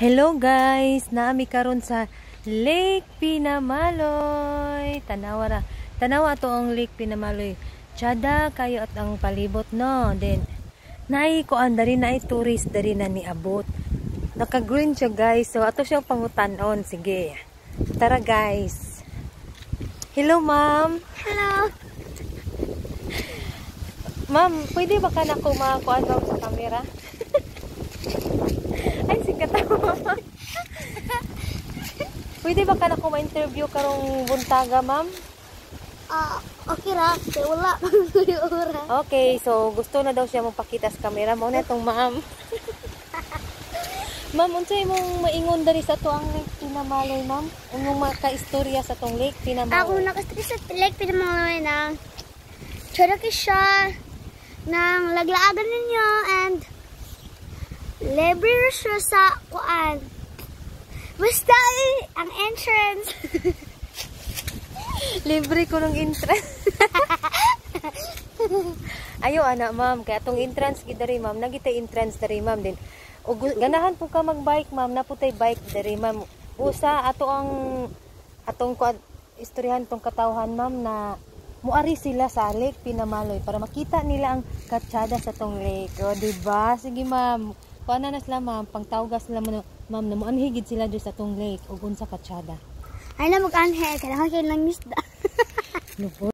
Hello guys, naami karon sa Lake Pinamaloy. Tanawa to ang Lake Pinamaloy. Tiyada kayo at ang palibot no. Then naay kuan dari na tourist dari na ni abot. Naka-green siya guys. So ato siya pangutanon. Sige. Tara guys. Hello ma'am. Hello. Ma'am, pwede ba ka na kumakuan daw sa camera? Ay, sikat ako. Pwede ba ka na ma-interview karong buntaga, ma'am? Okay ra. Wala. Okay, so gusto na daw siya magpakita sa camera. Mao na itong ma'am. Ma'am, unsay imong maingon dari sa tuang Lake Pinamaloy, ma'am? Imong maka-istorya sa tong Lake Pinamaloy. Ako nakasakit sa Lake Pinamaloy na charaki siya ng laglaagan ninyo and libre siya sa kuan. Basta ang entrance. Libre ko ng entrance. Ayo anak ma'am, kaya atong entrance gid diri ma'am, nagitay entrance diri ma'am din. O ganahan po ka mag-bike ma'am, naputay bike diri ma'am. Usa atong istoryahan tong katawhan ma'am na muari sila sa Lake Pinamaloy para makita nila ang katsada sa tong lake. O diba? Sige ma'am. Kuana na sila ma'am, pangtawgas sila ma'am na muanhigid sila dito sa tong lake ug unsa katsada. Ay na mag-anhe, kailangan kayo lang misda.